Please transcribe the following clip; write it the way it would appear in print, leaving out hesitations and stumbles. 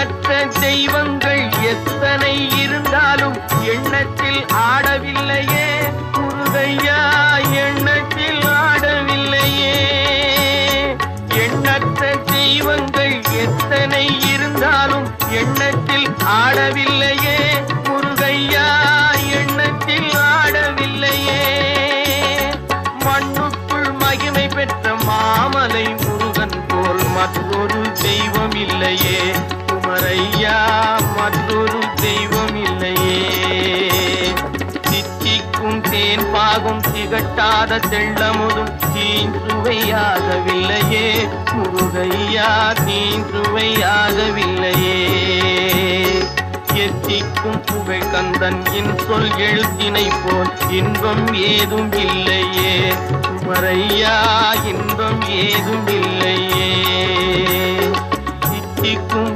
எண்ணற்ற தெய்வங்கள் எத்தனை இருந்தாலும் எண்ணத்தில் ஆடவில்லையே முருகையா, எண்ணத்தில் ஆடவில்லையே. எண்ணற்ற தெய்வங்கள் எத்தனை இருந்தாலும் எண்ணத்தில் ஆடவில்லையே முருகையா, எண்ணத்தில் ஆடவில்லையே. மண்ணுக்குள் மகிமை பெற்ற மாமலை முருகன் போல் மற்றொரு தெய்வம் இல்லையே குமரையா, மற்றொரு தெய்வம் இல்லையே. தித்திக்கும் தேன் பாகும் திகட்டாத தெள்ளமுதும் தீஞ்சுவையாகவில்லையே முருகையா, தீஞ்சுவையாகவில்லையே. எத்திக்கும் புகை கந்தன் சொல் எழுத்தினை போல் இன்பம் ஏதும் இல்லையே குமரையா, இன்பம் ஏதும் இல்லையே. தித்திக்கும்